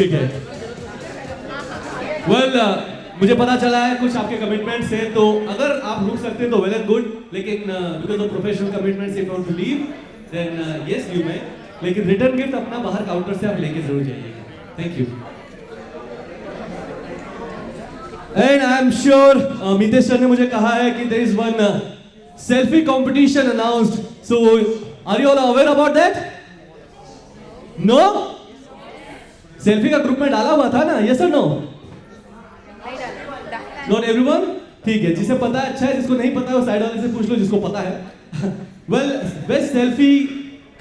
ठीक है। वेल मुझे पता चला है कुछ आपके कमिटमेंट्स हैं, तो अगर आप रुक सकते हैं तो वेल एंड गुड, लेकिन because of professional commitments if you want to leave then yes you may, लेकिन रिटर्न गिफ्ट अपना बाहर काउंटर से आप लेके जरूर जाइएगा। Thank you. And I am sure Mitesh sir ने मुझे कहा है कि there is one selfie competition announced, so are you all aware about that? No? Selfie का ग्रुप में डाला हुआ था ना, यस और नो? Not everyone? ठीक है, जिसे पता है अच्छा है, जिसको नहीं पता है वो साइड वाले से पूछ लो जिसको पता है। वेल बेस्ट सेल्फी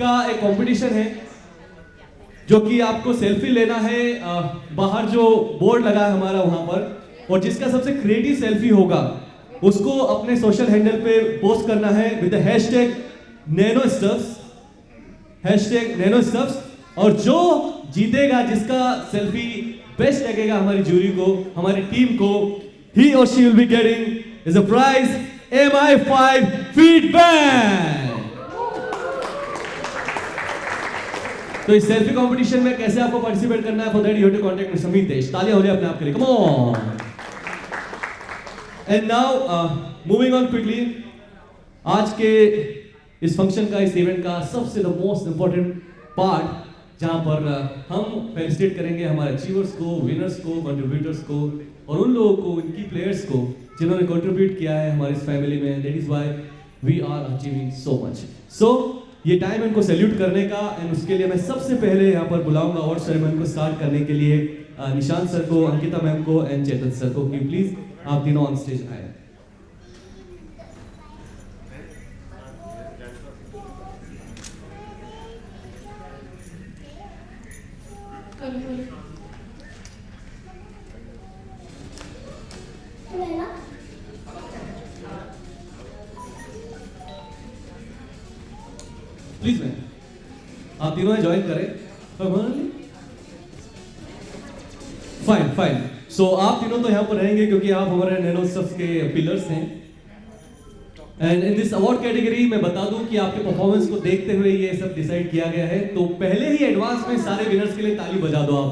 का एक कंपटीशन है जो कि आपको सेल्फी लेना है, बाहर जो बोर्ड लगा है हमारा वहां पर, और जिसका सबसे क्रिएटिव सेल्फी होगा उसको अपने सोशल हैंडल पे पोस्ट करना है विद द हैशटैग #NanoStuffs, और जो जीतेगा, जिसका सेल्फी बेस्ट लगेगा हमारी जूरी को, हमारी टीम को, he or she will be getting is a prize MI5 feedback। तो इस सेल्फी कंपटीशन में कैसे आपको पार्टिसिपेट करना है, for that you have to contact mister Mitesh. तालियां हो जाए अपने आप के लिए, come on. And now moving on quickly, आज के इस फंक्शन का, इस इवेंट का सबसे द मोस्ट इंपॉर्टेंट पार्ट, जहां पर हम फेलिसिटेट करेंगे हमारे अचीवर्स को, विनर्स को, कंट्रीब्यूटर्स को, और उन लोगों को, उनकी प्लेयर्स को जिन्होंने कंट्रीब्यूट किया है हमारी इस फैमिली में। That is why we are achieving so much. So ये टाइम इनको सैल्यूट करने का, एंड उसके लिए मैं सबसे पहले यहाँ पर बुलाऊंगा अवार्ड सेरेमनी को स्टार्ट करने के लिए निशांत सर को, अंकिता मैम को एंड चेतन सर को, कि प्लीज आप तीनों ऑन स्टेज आए। प्लीज मैम आप तीनों ज्वाइन करें। फाइन। सो आप तीनों तो यहाँ पर रहेंगे क्योंकि आप हमारे NanoStuffs के पिलर्स हैं। And in this award category मैं बता दूं कि आपके परफॉर्मेंस को देखते हुए ये सब डिसाइड किया गया है, तो पहले ही एडवांस में सारे विनर्स के लिए ताली बजा दो आप,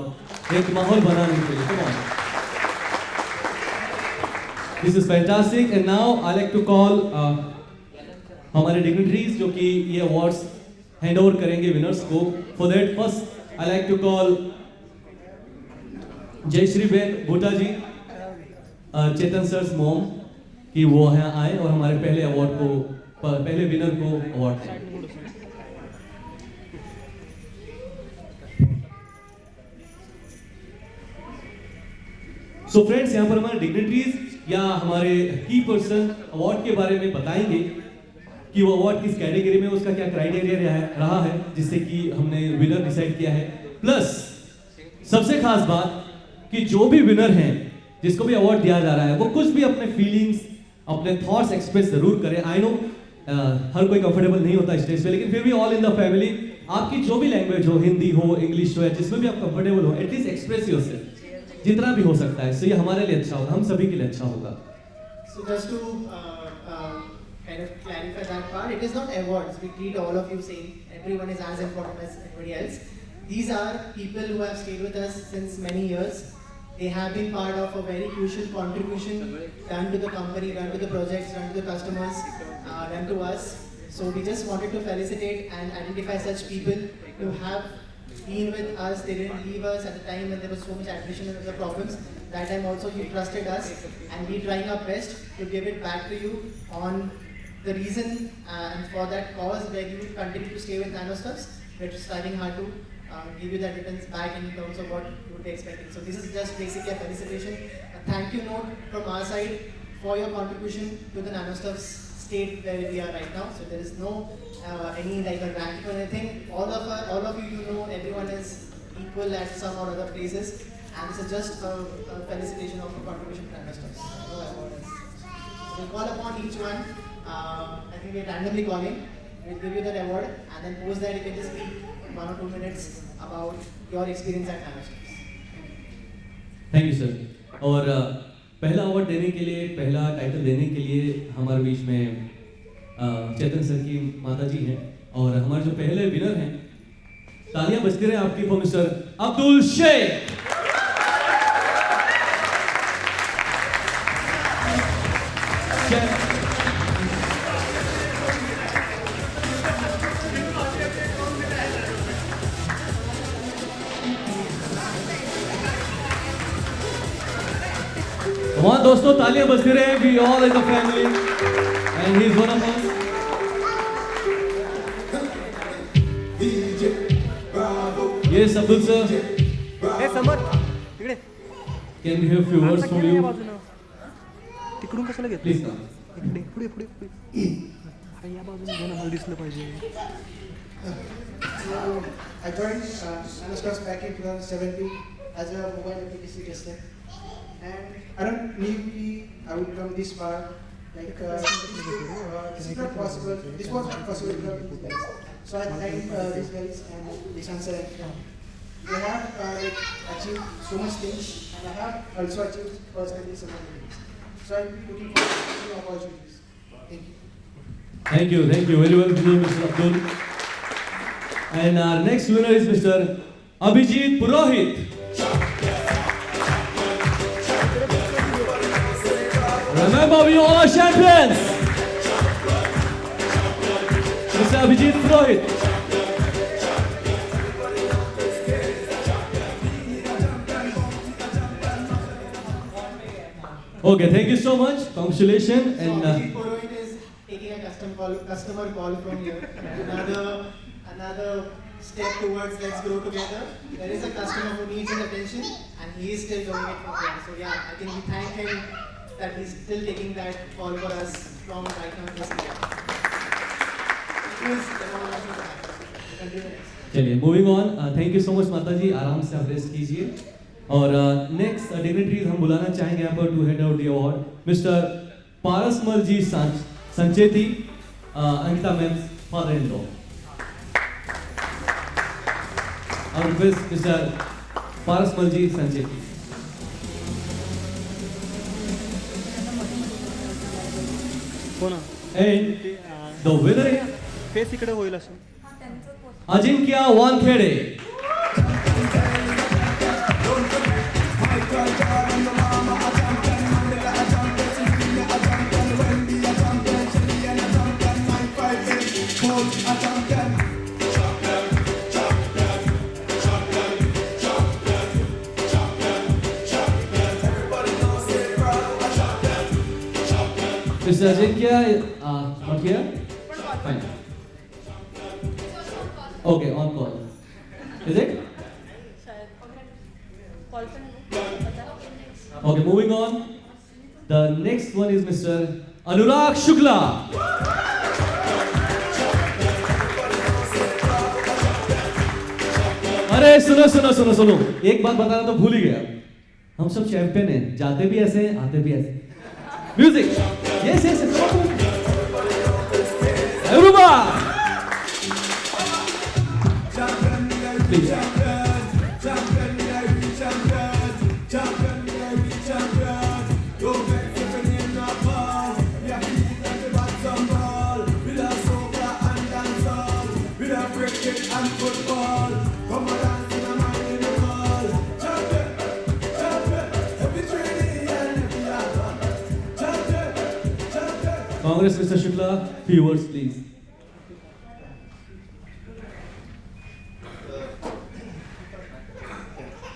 एक माहौल बनाने के लिए। Come on, this is fantastic. And now I like to call हमारे डिग्निटरीज जो कि ये अवार्ड्स हैंड ओवर करेंगे विनर्स को। For that first I like to call Jayshree ben Bhuta ji, Chetan sir's mom, कि वो यहाँ आए और हमारे पहले अवार्ड को, पहले विनर को अवार्ड दें। सो फ्रेंड्स, यहाँ पर हमारे डिग्निटरीज या हमारे की पर्सन अवार्ड के बारे में बताएंगे कि वो अवार्ड किस कैटेगरी में, उसका क्या क्राइटेरिया रहा है जिससे कि हमने विनर डिसाइड किया है। प्लस सबसे खास बात कि जो भी विनर हैं, जिसको भी अवार्ड दिया जा रहा है, वो कुछ भी अपने फीलिंग्स, अपने थॉट्स एक्सप्रेस जरूर करें। आई नो हर कोई कंफर्टेबल नहीं होता स्टेज पे, लेकिन फिर भी ऑल इन द फैमिली, आपकी जो भी लैंग्वेज हो, हिंदी हो, इंग्लिश हो, या जिसमें भी आप कंफर्टेबल हो, एटलीस्ट एक्सप्रेस योरसेल्फ जितना भी हो सकता है। सो ये हमारे लिए अच्छा होगा, हम सभी के लिए अच्छा होगा। So just to kind of clarify that part, it is not awards. We treat all of you same. Everyone is as important as anybody else. These are people who have stayed with us since many years. They have been part of a very crucial contribution done to the company, done to the projects, done to the customers, done to us. So we just wanted to felicitate and identify such people who have been with us. They didn't leave us at the time when there was so much attrition and other problems. That time also you trusted us, and we trying our best to give it back to you on the reason and for that cause where you will continue to stay with NanoStuffs. We're striving hard to give you that returns back in terms of what you would be expecting. So this is just basically a felicitation, a thank you note from our side for your contribution to the NanoStuffs state where we are right now. So there is no any like a ranking or anything. All of you know everyone is equal at some or other places, and this is just a felicitation of your contribution to NanoStuffs. No awards. So we'll call upon each one. I think we're randomly calling. We'll give you that award, and then post that you can just speak 1 or 2 minutes about your experience at NanoStuffs. Thank you sir. और पहला award देने के लिए, पहला title देने के लिए हमारे बीच में चेतन सर की माता जी हैं, और हमारे जो पहले विनर हैं, तालियां बजती रहे आपकी फॉर मिस्टर अब्दुल शेख। दोस्तों तालियां बजती रहे, we all is a family and he is one of us. Yes, Abdul sir, A summer तिकडे can we have few words from या you? बाजूनं तिकडून कशाला घेतलं Please come. इकडे पुढे पुढे पुढे अरे या बाजूने घे ना, मला दिसलं पाहिजे. So I joined Nanoscraft back in 2017 as a mobile application tester, and I don't believe I would come this far. Like this is not possible. This was not possible without these guys. So I thank these guys and Nishan sir. They have like achieved so much things, and I have also achieved personally some of the things. So I'm looking forward to new opportunities. Thank you. Thank you very well, Mr. Abdul. And our next winner is Mr. Abhijit Purohit. Remember, we all are champions. Mr. Abhijit Purohit. Okay, thank you so much. Congratulations. So And Abhijit Purohit is taking a customer call from here. Another step towards let's grow together. There is a customer who needs his attention, and he is still doing it for him. So yeah, I think we thank him that he's still taking that call for us from right now this year. Please, continue next. चलिए moving on. Thank you so much माता जी, आराम से आप rest कीजिए. और next dignitaries हम बुलाना चाहेंगे यहाँ पर to head out the award mister Parasmal ji Sancheti, Ankita ma'am father in law. और रिक्वेस्ट मिस्टर पारसमल जी संचेती. हो ना एंड द विनर फेस इकडे होईल असं. Ajinkya Wankhede. Mr. Ajinkya, not here? Fine. Okay, on call. Is it? Okay, moving on. The next one is Mr. Anurag Shukla. अरे सुनो, एक बात बताना तो भूल ही गया. हम सब चैंपियन हैं, जाते भी ऐसे हैं, आते भी ऐसे. Music. Yes. Everyone. Please. Congress, Mr. Shukla, few words, please.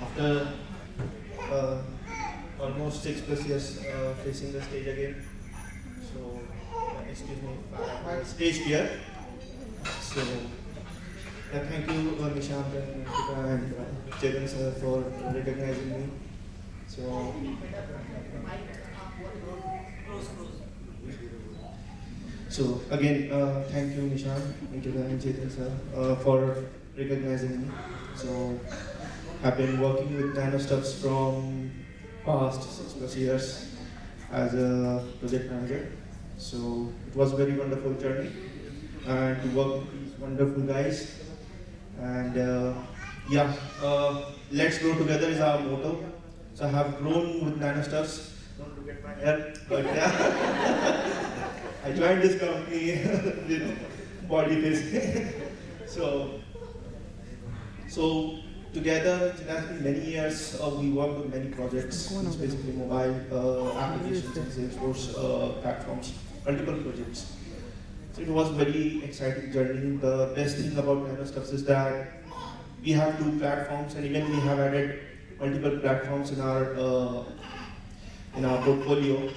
After almost 6+ years facing the stage again, so excuse me, stage fear. So thank you Nishant and Nikita and Chetan sir for recognizing me. So again, thank you Nishant, Nikita and Chetan sir for recognizing me. So I've been working with NanoStuffs from past 6+ years as a project manager. So it was a very wonderful journey and to work with these wonderful guys. And let's grow together is our motto. So I have grown with NanoStuffs. Don't look at my hair, but yeah. I joined this company with body face. So together, it has been many years. We worked on many projects, basically mobile applications and Salesforce platforms, multiple projects. So it was a very exciting journey. The best thing about NanoStuffs is that we have 2 platforms, and even we have added multiple platforms in our in our portfolio.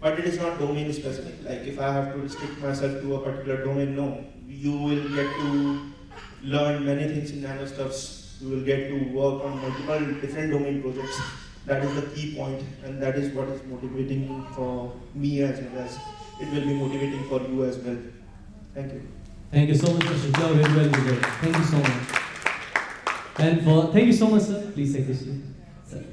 But it is not domain specific. Like if I have to restrict myself to a particular domain, no. You will get to learn many things in NanoStuffs. You will get to work on multiple different domain projects. That is the key point, and that is what is motivating for me as well as it will be motivating for you as well. Thank you. Thank you so much, Mr. Shukla. Very well done. Thank you so much. And thank you so much, sir. Please take this seat. Sir.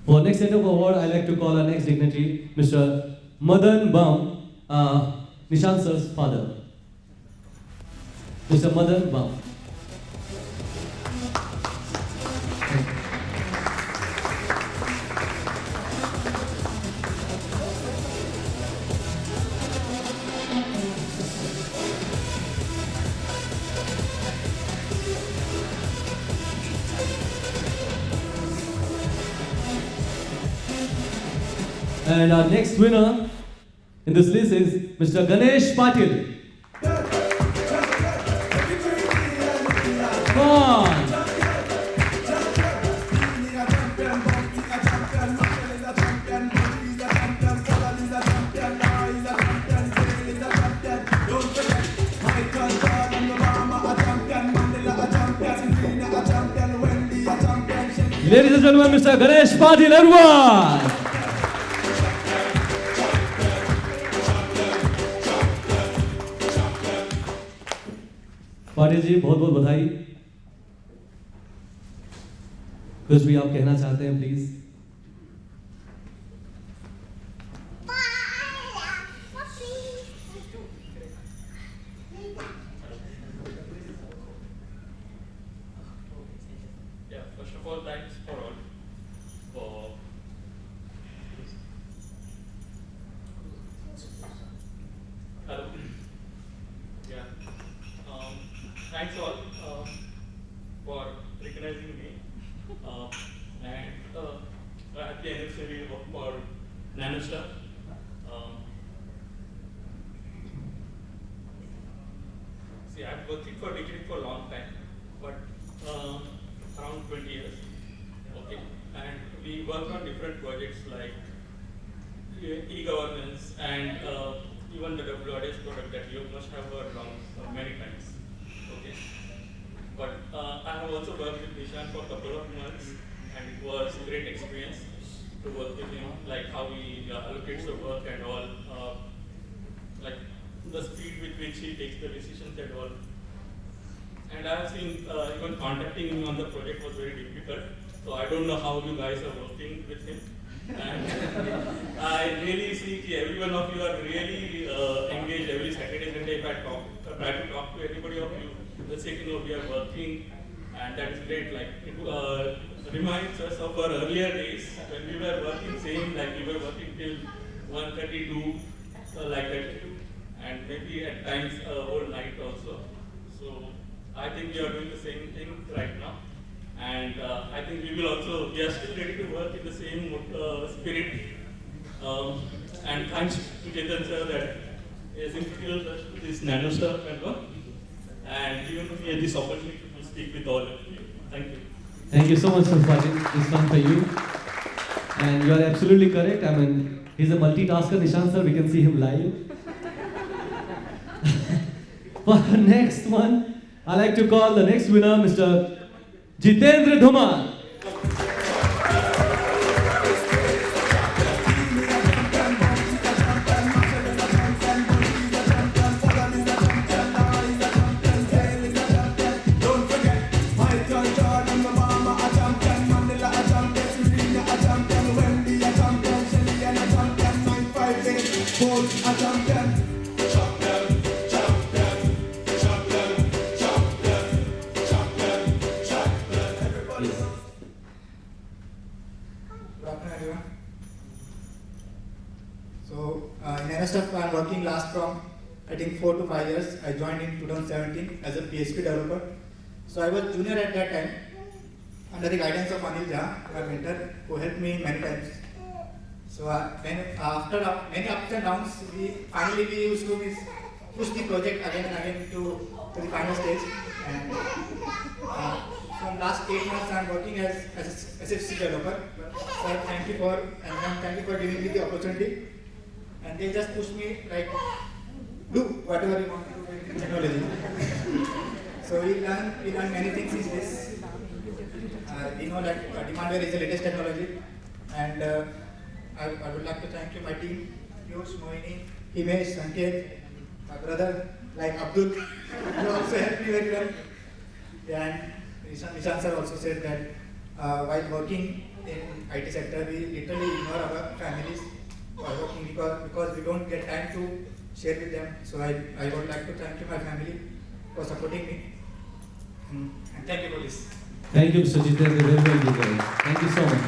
For next set of award, I like to call our next dignitary, Mr. Madan Bam, Nishant sir's father. Mr. Madan Bam. And our next winner in this list is Mr. Ganesh Patil. Come on. Ladies and gentlemen, Mr. Ganesh Patil, everyone. Patil ji बहुत बहुत बधाई। कुछ भी आप कहना चाहते हैं please. First of all, thanks for all for hello. Thanks all for recognizing me and at the anniversary for NanoStuff. See, I've worked it for digital for a long time, but around 20 years. Okay, and we worked on different projects like e-governance and even the WRS product that you must have heard long many times. Okay, but I have also worked with Nishant for a couple of months, and it was a great experience to work with him, like how he allocates the work and all, like the speed with which he takes the decisions and all. And I have seen even contacting him on the project was very difficult, so I don't know how you guys are working with him. And I really see that every one of you are really engaged every Saturday, Sunday. If I try to talk to anybody of you, they say, we are working, and that is great. Like it reminds us of our earlier days when we were working same, like we were working till 1:32, like that, and maybe at times whole night also. So I think we are doing the same thing right now. And I think we are still ready to work in the same spirit. And thanks to Chetan sir that has introduced us to this NanoStuff and all. And even if we had this opportunity to speak with all of you. Thank you. Thank you so much, Mr. Patil. It's fun for you. And you are absolutely correct. I mean, he's a multitasker, Nishant sir. We can see him live. For the next one, I like to call the next winner, Mr. Jitendra Dhumar. NanoStuff I'm working last from I think 4 to 5 years. I joined in 2017 as a PHP developer. So I was junior at that time under the guidance of Anil Jha, my mentor, who helped me many times. So when after many ups and downs, we used to push the project again and again to the final stage. And from last 8 months, I'm working as a SFC developer. So thank you for giving me the opportunity. And they just push me like, do whatever you want to do in technology. So we learn many things in this. We know that Demandware is the latest technology, and I would like to thank you, my team, Piyush, Mohini, Himesh, Sanket, my brother, like Abdul, who also helped me very well. And Nishan sir also said that while working in IT sector, we literally ignore our families while working because we don't get time to share with them. So I would like to thank you, my family, for supporting me. And thank you for this. Thank you, Mr. Jitendra. Very well done. Thank you so much.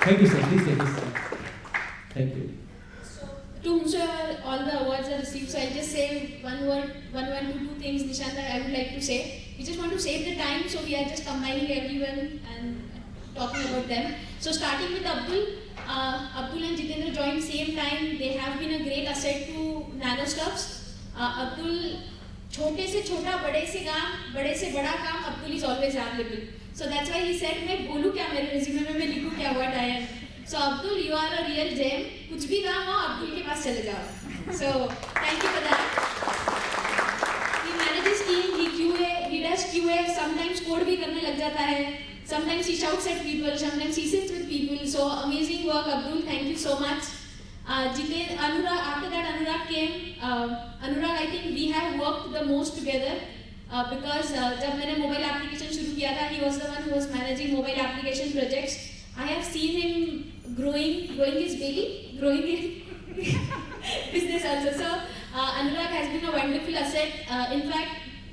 Thank you, sir. Please take this. Thank you. So, to whomsoever all the awards are received, so I'll just say one word to two things, Nishant, I would like to say. We just want to save the time, so we are just combining everyone and talking about them. So, starting with Abdul. Abdul and Jitendra joined same time. They have been a great asset to NanoStuffs. Abdul, छोटे से छोटा, बड़े से काम, बड़े से बड़ा काम, Abdul is always available. So that's why he said, मैं बोलूँ क्या मेरे resume में, मैं लिखूँ क्या what I am. So Abdul, you are a real gem. कुछ भी काम हो, Abdul के पास चले जाओ. So thank you for that. He manages team, he does QA. Sometimes code भी करने लग जाता है. Sometimes he shouts at people. Sometimes he sits with people. So amazing work, Abdul. Thank you so much. Anurag, after that Anurag came. Anurag, I think we have worked the most together because जब मैंने mobile application शुरू किया था, he was the one who was managing mobile application projects. I have seen him growing his belly, growing his business also. So Anurag has been a wonderful asset. In fact,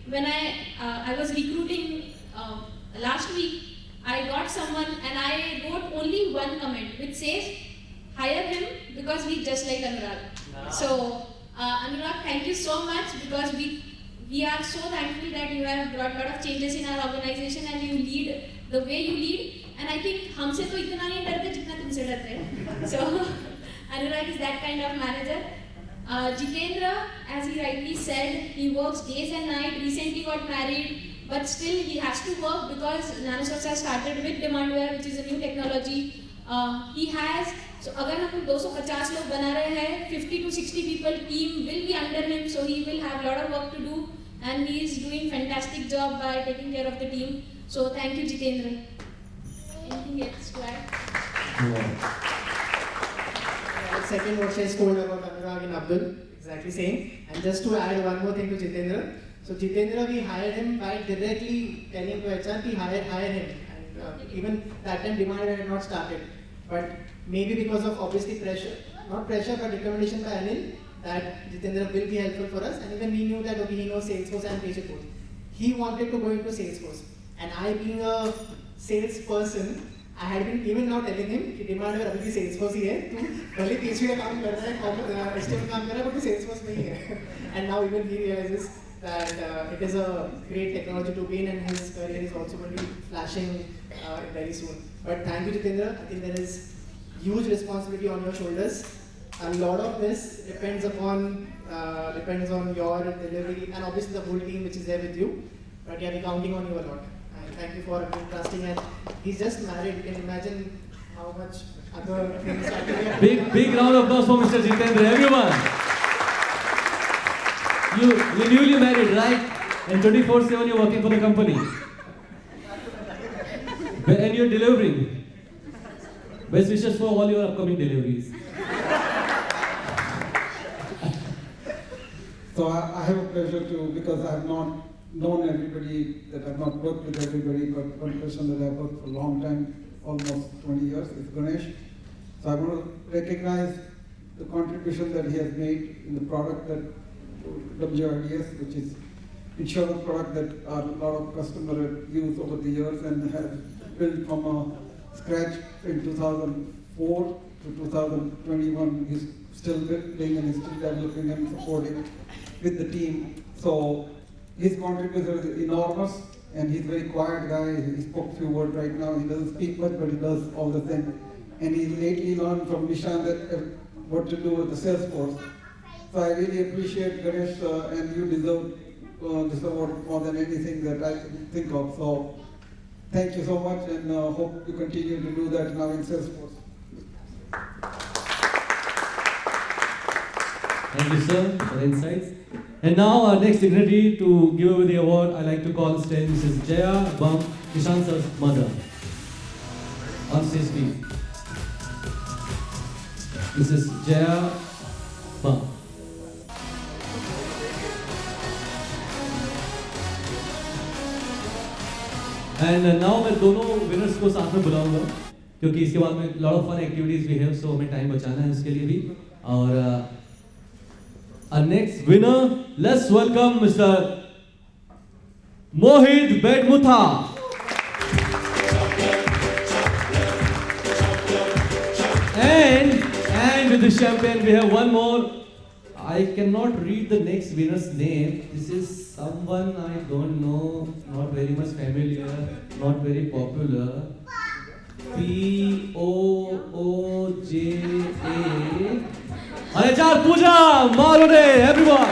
when I was recruiting last week, I got someone and I wrote only one comment which says, hire him because he's just like Anurag. So Anurag, thank you so much because we are so thankful that you have brought a lot of changes in our organization and you lead the way you lead. And I think हमसे तो इतना नहीं डरते जितना तुमसे डरते हैं. So Anurag is that kind of manager. Jitendra, as he rightly said, he works days and nights. Recently got married, but still he has to work because NanoStuffs has started with Demandware, which is a new technology. He has, so अगर हम 250 लोग बना रहे हैं, 50 to 60 people team will be under him, so he will have a lot of work to do, and he is doing fantastic job by taking care of the team. So thank you, Jitendra. Anything else to add? Second, what she has told about Anurag and Abdul, exactly same. And just to add one more thing to Jitendra. So Jitendra, we hired him by directly telling to HR, we hire him. And even that time Demandware had not started. But maybe because of obviously pressure, not pressure but recommendation by Anil, that Jitendra will be helpful for us. And even we knew that okay, he knows Salesforce and PagerDuty. He wanted to go into Salesforce. And I being a salesperson, I had been even now telling him कि Demandware अभी भी Salesforce ही है, तू भले PHP का काम कर रहा है, HTML काम कर रहा है, but तू Salesforce नहीं है. And now even he realizes that it is a great technology to be in, and his career is also going to be flashing very soon. But thank you, Jitendra. I think there is huge responsibility on your shoulders. A lot of this depends on your delivery and obviously the whole team which is there with you. But yeah, we're counting on you a lot. And thank you for trusting. And he's just married. You can imagine how much other things are doing. Big round of applause for Mr. Jitendra, everyone. You're newly married, right? And 24/7 you're working for the company. And you're delivering. Best wishes for all your upcoming deliveries. So I have a pleasure to, because I have not known everybody, that I have not worked with everybody, but one person that I have worked for a long time, almost 20 years, is Ganesh. So I want to recognize the contribution that he has made in the product that WRDS, which is insurance product that a lot of customers have used over the years and have built from scratch in 2004 to 2021. He's still building and he's still developing and supporting with the team. So his contribution is enormous, and he's a very quiet guy. He spoke a few words right now. He doesn't speak much, but he does all the things. And he lately learned from Nishan that what to do with the Salesforce. So I really appreciate Ganesh, and you deserve this award more than anything that I can think of. So thank you so much, and hope you continue to do that now in Salesforce. Thank you, sir, for the insights. And now our next dignitary to give away the award, I like to call stage Mrs. Jaya Bam, Nishant sir's mother. On stage, please. Mrs. Jaya Bam. And now मैं दोनों winners को साथ में बुलाऊंगा क्योंकि इसके बाद में lot of fun activities भी है, सो हमें टाइम बचाना है उसके लिए भी. और next winner, let's welcome mister Mohit Bedmutha. And with the champagne we have one more. I cannot read the next winner's name. This is someone I don't know, not very much familiar, not very popular. P-O-O-J-A. Anachar Pooja Marode, everyone.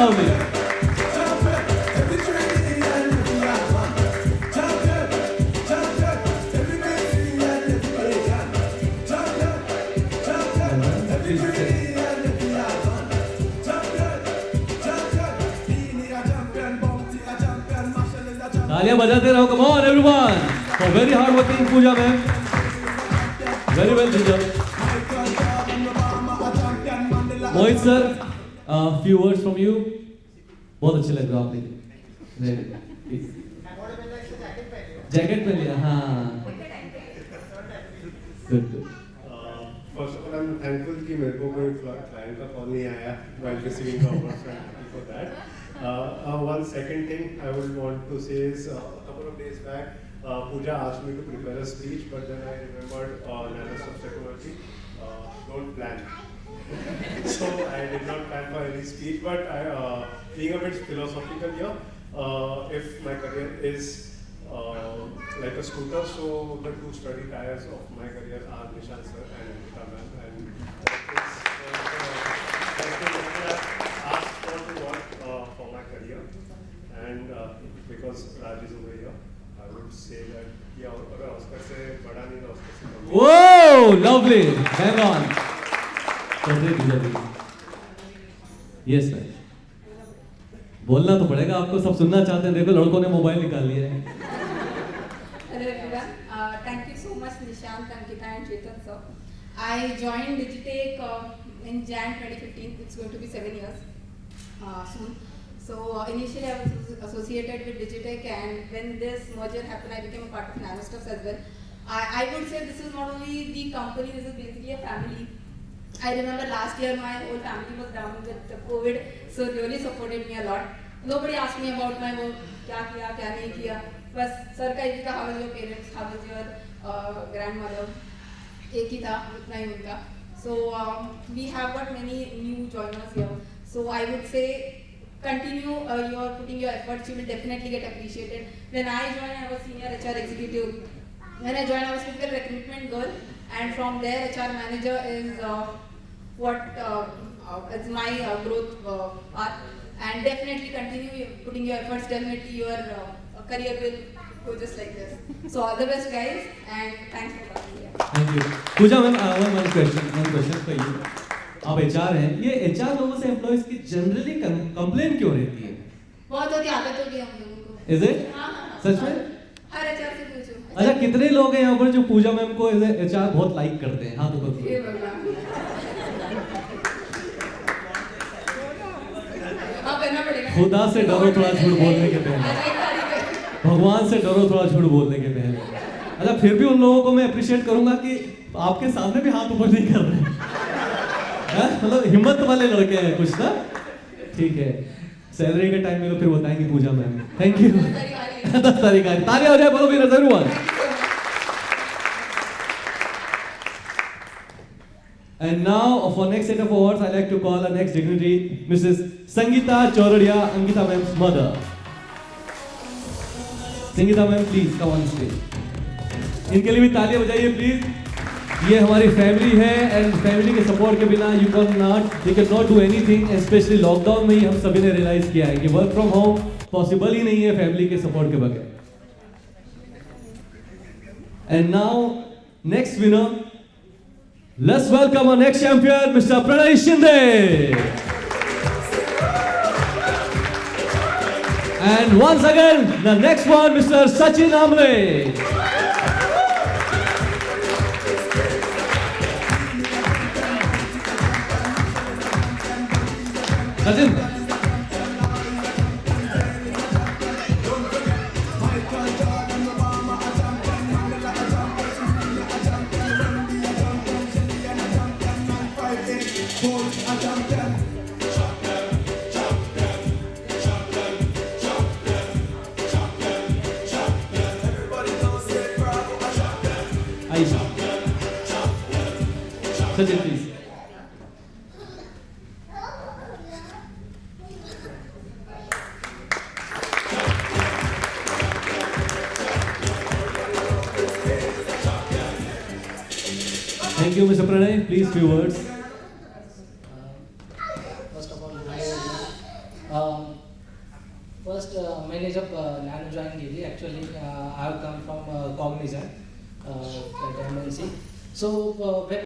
Lovely. तालियां बजाते रहो, come on everyone, for very hard working Pooja ma'am, very well deserved. Mohit sir, few words from you. बहुत अच्छे लग रहे हो आप लेकिन. जैकेट पहन लिया, हाँ. Good. First of all, I'm thankful कि मेरे को कोई client का call नहीं आया while receiving the award, so I'm happy for that. One second thing I would want to say is a couple of days back, Pooja asked me to prepare a speech, but then I remembered Nanosoft Technology, don't plan. So I did not plan for any speech, but being a bit philosophical here, if my career is like a scooter, so the two sturdy tires of my career are Nishant sir and Amita ma'am, and that's asked for to work for my career, and because Raj is over here, I would say that yeah, अगर Oscar से बड़ा नहीं तो Oscar से कम. Whoa, lovely, hang on. Yes sir. बोलना तो पड़ेगा आपको, सब सुनना चाहते हैं. देखो लड़कों ने मोबाइल निकाल लिया है. Hello everyone. Thank you so much Nishant, Ankita and Chetan sir. I joined Digitech in Jan 2015. It's going to be 7 years soon. So initially I was associated with Digitech, and when this merger happened, I became a part of Nanostuffs as well. I would say this is not only the company, this is basically a family. I remember last year my whole family was down with COVID, so really supported me a lot. Nobody asked me about my work, क्या किया क्या नहीं किया. बस sir का एक ही था, how was your parents, how was your grandmother, एक ही था, उतना ही उनका. So we have got many new joiners here. So I would say continue your putting your efforts, you will definitely get appreciated. When I joined, I was senior HR executive. When I joined, I was typical recruitment girl, and from there HR manager is what it's my growth path. And definitely continue putting your efforts, definitely your career will go just like this. So all the best guys, and thanks for coming here. Thank you. Pooja ma'am, one question for you. आप HR हैं, ये HR लोगों से employees की generally complain क्यों रहती है? बहुत होती आदत होगी हम लोगों को. Is it? हाँ. सच में? हर HR से पूछो. अच्छा, कितने लोग हैं यहाँ पर जो पूजा मैम को एज HR बहुत लाइक करते हैं? हाँ तो ये भगवान. हाँ करना पड़ेगा. खुदा से डरो थोड़ा झूठ बोलने के पहले, भगवान से डरो थोड़ा झूठ बोलने के पहले. अच्छा, फिर भी उन लोगों को मैं अप्रिशिएट करूंगा कि आपके सामने भी हाथ ऊपर नहीं कर रहे हैं. मतलब हिम्मत वाले लड़के हैं कुछ ना. ठीक है, सैलरी के टाइम में तो फिर बताएंगे पूजा मैम. Thank you. 10 तारीख आज तालियां हो जाए, बोलो winner everyone. And now for next set of awards, I like to call our next dignitary, Mrs. Sangeeta Chauradia, Ankita ma'am's mother. Sangeeta ma'am, please come on stage. इनके लिए भी तालियां बजाइए प्लीज। ये हमारी फैमिली है एंड फैमिली के support के बिना you can not do anything. Specially lockdown में ही हम सभी ने रियलाइज किया है कि वर्क फ्रॉम होम पॉसिबल ही नहीं है फैमिली के सपोर्ट के बगैर। And now next winner, let's welcome our next champion mister Pranay Shinde. And once again, the next one, Mr. Sachin Amle. Sachin. Aisha. Sachin, please. Thank you, Mr. Pranay. Please, few words. First of all, hi everyone. First, मैंने जब nano join की थी, actually I have come from Cognizant, that MNC. So when